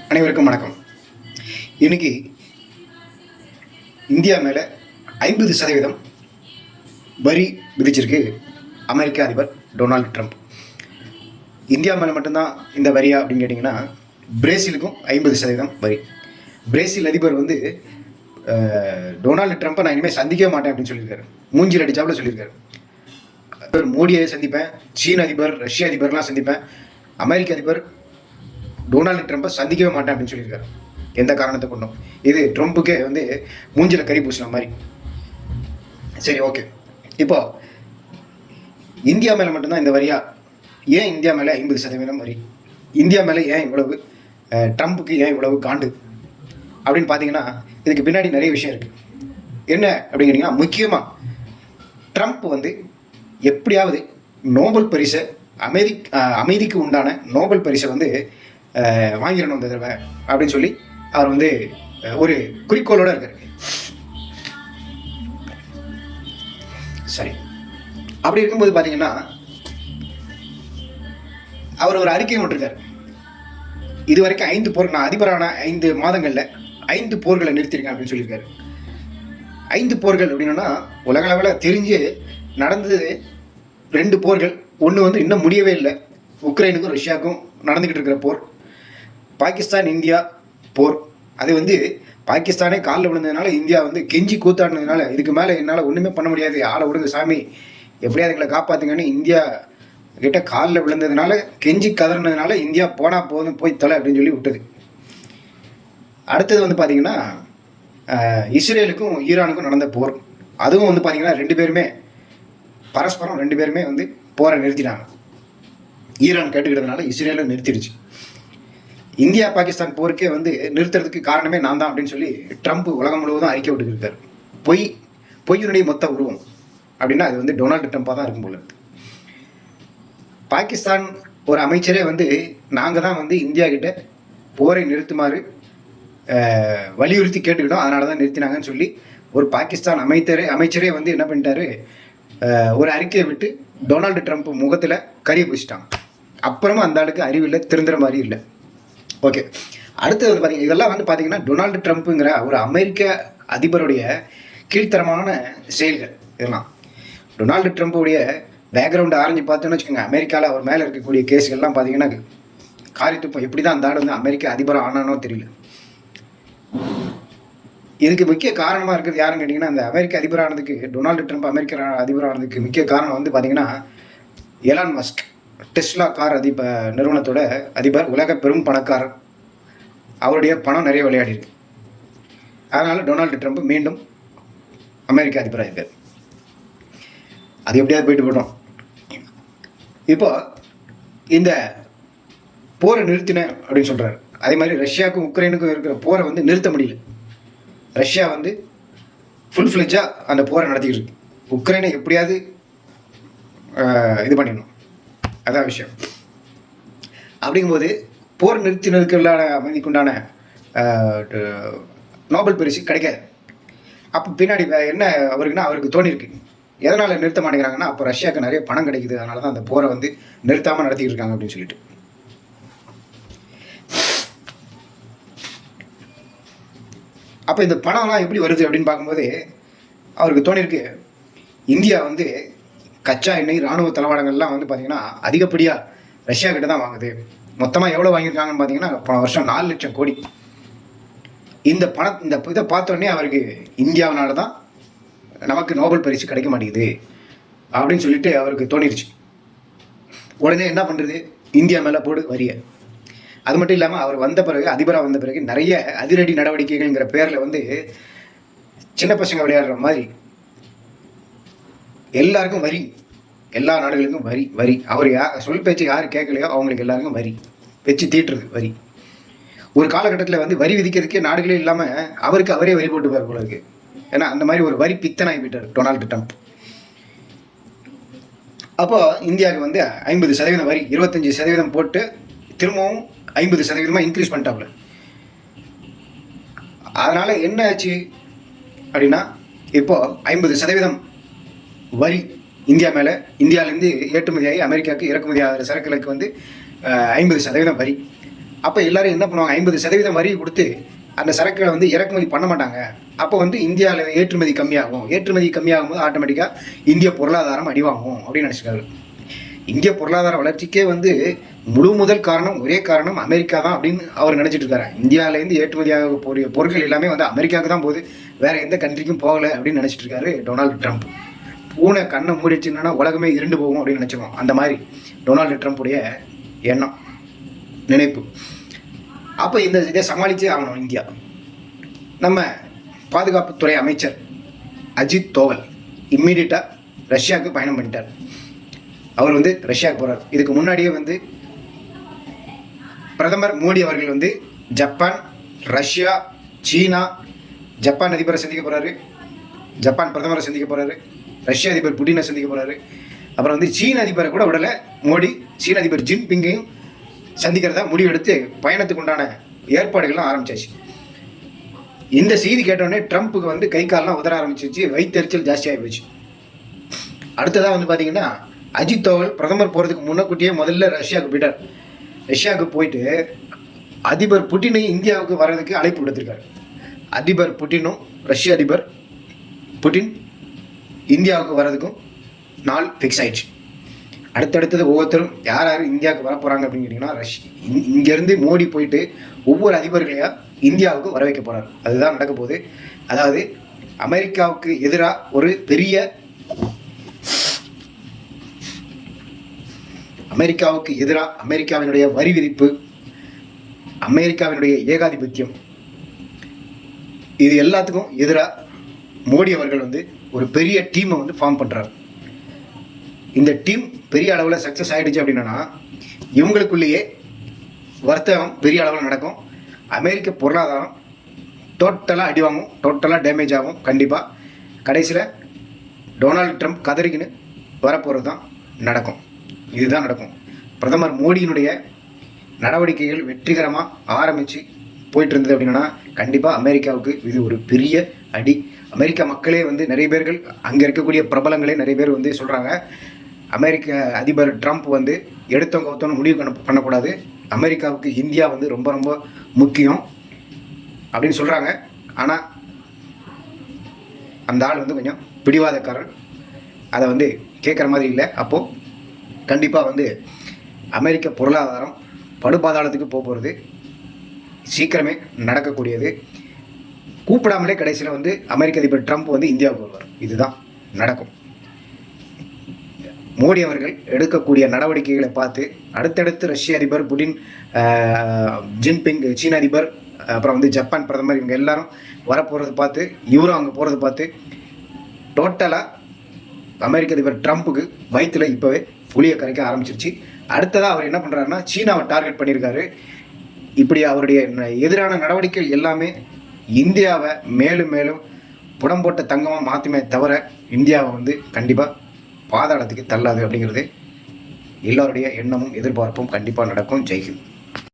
அனைவருக்கும் வணக்கம். இன்னைக்கு இந்தியா மேலே 50% வரி விதிச்சிருக்கு அமெரிக்க அதிபர் டொனால்டு ட்ரம்ப். இந்தியா மேலே மட்டும்தான் இந்த வரியா அப்படின்னு கேட்டிங்கன்னா, பிரேசிலுக்கும் 50% வரி. பிரேசில் அதிபர் டொனால்டு ட்ரம்ப்பை நான் இனிமேல் சந்திக்கவே மாட்டேன் அப்படின்னு சொல்லியிருக்காரு. மூஞ்சில் அடிச்சாப்புல சொல்லியிருக்காரு. மோடியை சந்திப்பேன், சீன அதிபர், ரஷ்ய அதிபர்லாம் சந்திப்பேன், அமெரிக்க அதிபர் டொனால்டு ட்ரம்ப்பை சந்திக்கவே மாட்டேன் அப்படின்னு சொல்லியிருக்காரு. எந்த காரணத்தை கொண்டும் இது ட்ரம்ப்புக்கே மூஞ்சில் கறி பூசின மாதிரி. சரி, ஓகே. இப்போ இந்தியா மேலே மட்டும்தான் இந்த வரியா? ஏன் இந்தியா மேலே 50% வரி? இந்தியா மேலே ஏன் இவ்வளவு, ட்ரம்ப்புக்கு ஏன் இவ்வளவு காண்டு அப்படின்னு பார்த்தீங்கன்னா, இதுக்கு பின்னாடி நிறைய விஷயம் இருக்குது. என்ன அப்படின்னு கேட்டிங்கன்னா, முக்கியமாக ட்ரம்ப் எப்படியாவது நோபல் பரிசை அமைதிக்கு உண்டான நோபல் பரிசை வாங்கிடணும் இந்த தடவை அப்படின்னு சொல்லி அவர் ஒரு குறிக்கோளோடு இருக்கார். சரி, அப்படி இருக்கும்போது பார்த்தீங்கன்னா, அவர் ஒரு அறிக்கை விட்டுருக்காரு. இது வரைக்கும் 5 போர், நான் அதிபரான 5 மாதங்களில் 5 போர்களை நிறுத்திருக்கேன் அப்படின்னு சொல்லியிருக்காரு. 5 போர்கள் அப்படின்னா உலக அளவில் தெரிஞ்சு நடந்தது 2 போர்கள். ஒன்று இன்னும் முடியவே இல்லை, உக்ரைனுக்கும் ரஷ்யாவுக்கும் நடந்துக்கிட்டு இருக்கிற போர். பாகிஸ்தான் இந்தியா போர். அது பாகிஸ்தானே காலில் விழுந்ததுனால இந்தியா கெஞ்சி கூத்தாடினதுனால, இதுக்கு மேலே என்னால் ஒன்றுமே பண்ண முடியாது, ஆளை விடுங்க சாமி, எப்படியாவது எங்களை காப்பாற்றுங்கன்னு இந்தியா கிட்ட காலில் விழுந்ததுனால, கெஞ்சி கதறினதுனால இந்தியா போனால் போதும், போய் தொலை அப்படின்னு சொல்லி விட்டது. அடுத்தது பார்த்தீங்கன்னா, இஸ்ரேலுக்கும் ஈரானுக்கும் நடந்த போர். அதுவும் பார்த்தீங்கன்னா 2 பேருமே பரஸ்பரம் 2 பேருமே போரை நிறுத்தினாங்க. ஈரான் கேட்டுக்கிட்டதுனால இஸ்ரேலும் நிறுத்திடுச்சு. இந்தியா பாகிஸ்தான் போருக்கே நிறுத்துறதுக்கு காரணமே நான் தான் அப்படின்னு சொல்லி ட்ரம்ப் உலகம் முழுவதும் அறிக்கை விட்டுக்கிருக்காரு. பொய்யினுடைய மொத்த உருவம் அப்படின்னா அது டொனால்டு ட்ரம்ப்பாக தான் இருக்கும் போல இருக்கு. பாகிஸ்தான் ஒரு அமைச்சரே நாங்கள் தான் இந்தியா கிட்ட போரை நிறுத்துமாறு வலியுறுத்தி கேட்டுக்கிட்டோம், அதனால தான் நிறுத்தினாங்கன்னு சொல்லி ஒரு பாகிஸ்தான் அமைச்சரே என்ன பண்ணிட்டாரு, ஒரு அறிக்கையை விட்டு டொனால்டு ட்ரம்ப் முகத்தில் கறியை பூசிட்டாங்க. அப்புறமா அந்த ஆளுக்கு அறிவில்லை, திருந்துற மாதிரி இல்லை. ஓகே, அடுத்தது பார்த்தீங்கன்னா, இதெல்லாம் பார்த்தீங்கன்னா டொனால்டு ட்ரம்ப்புங்கிற ஒரு அமெரிக்க அதிபருடைய கீழ்த்தரமான செயல்கள். இதெல்லாம் டொனால்டு ட்ரம்ப்புடைய பேக்ரவுண்டை ஆரஞ்சு பார்த்தோன்னு வச்சுக்கோங்க. அமெரிக்காவில் அவர் மேலே இருக்கக்கூடிய கேஸுகள்லாம் பார்த்தீங்கன்னா காரி துப்பம். எப்படி தான் அந்த ஆள் அமெரிக்க அதிபராக ஆனானோ தெரியல. இதுக்கு முக்கிய காரணமாக இருக்கிறது யாருன்னு கேட்டிங்கன்னா, அந்த அமெரிக்க அதிபரானதுக்கு, டொனால்டு ட்ரம்ப் அமெரிக்க அதிபரானதுக்கு முக்கிய காரணம் பார்த்தீங்கன்னா, எலான் மஸ்க், டெஸ்லா கார் நிறுவனத்தோட அதிபர், உலக பெரும் பணக்காரர். அவருடைய பணம் நிறைய விளையாடி இருக்கு. அதனால் டொனால்டு ட்ரம்ப் மீண்டும் அமெரிக்க அதிபராக இருக்கார். அது எப்படியாவது போயிட்டு போட்டோம். இப்போ இந்த போரை நிறுத்தினேன் அப்படின்னு சொல்கிறாரு. அதே மாதிரி ரஷ்யாவுக்கும் உக்ரைனுக்கும் இருக்கிற போரை நிறுத்த முடியல. ரஷ்யா ஃபுல் ஃப்ளெஜ்ஜாக அந்த போரை நடத்திக்கிட்டு இருக்கு. உக்ரைனை எப்படியாவது இது பண்ணிடணும், அதான் விஷயம். அப்படிங்கும்போது போர் நிறுத்தினதுக்குள்ளான அமைதிக்குண்டான நோபல் பரிசு கிடைக்காது. அப்போ பின்னாடி என்ன அவருக்கு தோணியிருக்கு, எதனால் நிறுத்த மாட்டேங்கிறாங்கன்னா, அப்போ ரஷ்யாவுக்கு நிறைய பணம் கிடைக்குது, அதனால தான் அந்த போரை நிறுத்தாமல் நடத்திக்கிட்டு இருக்காங்க அப்படின்னு சொல்லிட்டு. அப்போ இந்த பணம்லாம் எப்படி வருது அப்படின்னு பார்க்கும்போது அவருக்கு தோணியிருக்கு, இந்தியா கச்சா எண்ணெய், இராணுவ தளவாடங்கள்லாம் பார்த்தீங்கன்னா அதிகப்படியாக ரஷ்யா கிட்ட தான் வாங்குது. மொத்தமாக எவ்வளோ வாங்கியிருக்காங்கன்னு பார்த்தீங்கன்னா, போன வருஷம் 4 லட்சம் கோடி. இந்த இதை பார்த்தோன்னே அவருக்கு இந்தியாவினால தான் நமக்கு நோபல் பரிசு கிடைக்க மாட்டேங்குது அப்படின்னு சொல்லிட்டு அவருக்கு தோணிருச்சு. உடனே என்ன பண்ணுறது, இந்தியா மேலே போடு வரிய. அது மட்டும் இல்லாமல் அவர் வந்த பிறகு, அதிபராக வந்த பிறகு, நிறைய அதிரடி நடவடிக்கைகள்ங்கிற பேரில் சின்ன பசங்க விளையாடுற மாதிரி எல்லாருக்கும் வரி, எல்லா நாடுகளுக்கும் வரி வரி. அவர் சொல் பேச்சு யார் கேட்கலையோ அவங்களுக்கு எல்லாருக்கும் வரி வச்சு தீட்டுறது வரி. ஒரு காலகட்டத்தில் வரி விதிக்கிறதுக்கே நாடுகளே இல்லாமல் அவருக்கு அவரே வரி போட்டுப்பார் போல இருக்கு. ஏன்னா அந்த மாதிரி ஒரு வரி பித்தனாகி போயிட்டார் டொனால்டு ட்ரம்ப். அப்போ இந்தியாவுக்கு 50% வரி, 25% போட்டு திரும்பவும் 50% இன்க்ரீஸ் பண்ணிட்டாப்புல. அதனால் என்ன ஆச்சு அப்படின்னா, இப்போ 50% வரி இந்தியா மேலே, இந்தியாவிலேருந்து ஏற்றுமதியாகி அமெரிக்காவுக்கு இறக்குமதி ஆகிற சரக்குகளுக்கு 50% வரி. அப்போ எல்லாரும் என்ன பண்ணுவாங்க, 50% வரி கொடுத்து அந்த சரக்குகளை வந்து இறக்குமதி பண்ண மாட்டாங்க. அப்போ வந்து இந்தியாவில் ஏற்றுமதி கம்மியாகும். ஏற்றுமதி கம்மியாகும் போது ஆட்டோமேட்டிக்காக இந்திய பொருளாதாரம் அடிவாங்கும் அப்படின்னு நினச்சிக்காரு. இந்திய பொருளாதார வளர்ச்சிக்கே வந்து முழு முதல் காரணம், ஒரே காரணம் அமெரிக்கா தான் அப்படின்னு அவர் நினச்சிட்டு இருக்காரு. இந்தியாவிலேருந்து ஏற்றுமதியாக போகிற பொருட்கள் எல்லாமே வந்து அமெரிக்காவுக்கு தான் போகுது, வேற எந்த கண்ட்ரிக்கும் போகலை அப்படின்னு நினச்சிட்டு இருக்காரு டொனால்டு ட்ரம்ப். பூனை கண்ணை மூடிச்சுன்னா உலகமே இருண்டு போகும் அப்படின்னு நினச்சிக்கோம். அந்த மாதிரி டொனால்டு ட்ரம்ப்புடைய எண்ணம், நினைப்பு. அப்போ இந்த இதை சமாளித்தே ஆகணும் இந்தியா. நம்ம பாதுகாப்புத்துறை அமைச்சர் அஜித் தோவல் இம்மீடியட்டாக ரஷ்யாவுக்கு பயணம் பண்ணிட்டார். அவர் வந்து ரஷ்யாவுக்கு போகிறார். இதுக்கு முன்னாடியே வந்து பிரதமர் மோடி அவர்கள் வந்து ஜப்பான், ரஷ்யா, சீனா, ஜப்பான் அதிபரை சந்திக்க போகிறாரு, ஜப்பான் பிரதமரை சந்திக்க போகிறாரு, ரஷ்ய அதிபர் புட்டினை சந்திக்க போகிறாரு. அப்புறம் வந்து சீன அதிபரை கூட விடலை மோடி, சீன அதிபர் ஜின்பிங்கையும் சந்திக்கிறதா முடிவெடுத்து பயணத்துக்கு உண்டான ஏற்பாடுகள்லாம் ஆரம்பிச்சாச்சு. இந்த செய்தி கேட்டோடனே ட்ரம்ப்புக்கு வந்து கை காலெலாம் உதற ஆரம்பிச்சிச்சு, வயிற்றெரிச்சல் ஜாஸ்தியாகி போச்சு. அடுத்ததாக வந்து பார்த்தீங்கன்னா அஜித் தோவல் பிரதமர் போகிறதுக்கு முன்னக்கூட்டியே முதல்ல ரஷ்யாவுக்கு போயிட்டார். ரஷ்யாவுக்கு போயிட்டு அதிபர் புட்டினை இந்தியாவுக்கு வர்றதுக்கு அழைப்பு விடுத்திருக்காரு. அதிபர் புட்டினும் ரஷ்ய அதிபர் புட்டின் இந்தியாவுக்கு வர்றதுக்கும் நாள் ஃபிக்ஸ் ஆயிடுச்சு. அடுத்தடுத்தது ஒவ்வொருத்தரும் யார் யார் இந்தியாவுக்கு வர போகிறாங்க அப்படின்னு கேட்டிங்கன்னா, இங்கேருந்து மோடி போயிட்டு ஒவ்வொரு அதிபர்களையாக இந்தியாவுக்கு வர வைக்க போகிறார். அதுதான் நடக்க போகுது. அதாவது அமெரிக்காவுக்கு எதிராக ஒரு பெரிய அமெரிக்காவினுடைய வரி விதிப்பு, அமெரிக்காவினுடைய ஏகாதிபத்தியம், இது எல்லாத்துக்கும் எதிராக மோடி அவர்கள் வந்து ஒரு பெரிய டீமை வந்து ஃபார்ம் பண்ணுறார். இந்த டீம் பெரிய அளவில் சக்ஸஸ் ஆகிடுச்சு அப்படின்னா இவங்களுக்குள்ளேயே வர்த்தகம் பெரிய அளவில் நடக்கும். அமெரிக்க பொருளாதாரம் டோட்டலாக அடி வாங்கும், டோட்டலாக டேமேஜ் ஆகும். கண்டிப்பாக கடைசியில் டொனால்டு ட்ரம்ப் கதறிக்கின்னு வரப்போகிறது தான் நடக்கும். இதுதான் நடக்கும். பிரதமர் மோடியினுடைய நடவடிக்கைகள் வெற்றிகரமாக ஆரம்பித்து போயிட்டு இருந்தது அப்படின்னா கண்டிப்பாக அமெரிக்காவுக்கு இது ஒரு பெரிய அடி. அமெரிக்கா மக்களே வந்து நிறைய பேர்கள், அங்கே இருக்கக்கூடிய பிரபலங்களே நிறைய பேர் வந்து சொல்கிறாங்க, அமெரிக்க அதிபர் ட்ரம்ப் வந்து எடுத்தவங்க கவுத்தவங்க முடிவு பண்ணக்கூடாது, அமெரிக்காவுக்கு இந்தியா வந்து ரொம்ப ரொம்ப முக்கியம் அப்படின்னு சொல்கிறாங்க. ஆனால் அந்த ஆள் வந்து கொஞ்சம் பிடிவாதக்காரர், அதை வந்து கேட்குற மாதிரி இல்லை. அப்போது கண்டிப்பாக வந்து அமெரிக்க பொருளாதாரம் படுபாதாளத்துக்கு போகிறது சீக்கிரமே நடக்கக்கூடியது. கூப்பிடாமலே கடைசியில் வந்து அமெரிக்க அதிபர் ட்ரம்ப் வந்து இந்தியாவுக்கு வருவார். இதுதான் நடக்கும். மோடி அவர்கள் எடுக்கக்கூடிய நடவடிக்கைகளை பார்த்து அடுத்தடுத்து ரஷ்ய அதிபர் புட்டின், ஜின்பிங் சீன அதிபர், அப்புறம் வந்து ஜப்பான் பிரதமர், இவங்க எல்லாரும் வரப்போகிறது பார்த்து இவரும் அங்கே போகிறது பார்த்து டோட்டலாக அமெரிக்க அதிபர் ட்ரம்ப்புக்கு வயிற்றில் இப்போவே புளியை கரைக்க ஆரம்பிச்சிருச்சு. அடுத்ததாக அவர் என்ன பண்ணுறாருன்னா சீனாவை டார்கெட் பண்ணியிருக்காரு. இப்படி அவருடைய எதிரான நடவடிக்கைகள் எல்லாமே இந்தியாவை மேலும் மேலும் புடம்போட்ட தங்கமாக மாற்றுமே தவிர இந்தியாவை வந்து கண்டிப்பாக பாதாளத்துக்கு தள்ளாது அப்படிங்கிறது எல்லோருடைய எண்ணமும் எதிர்பார்ப்பும். கண்டிப்பாக நடக்கும். ஜெய்ஹிந்த்.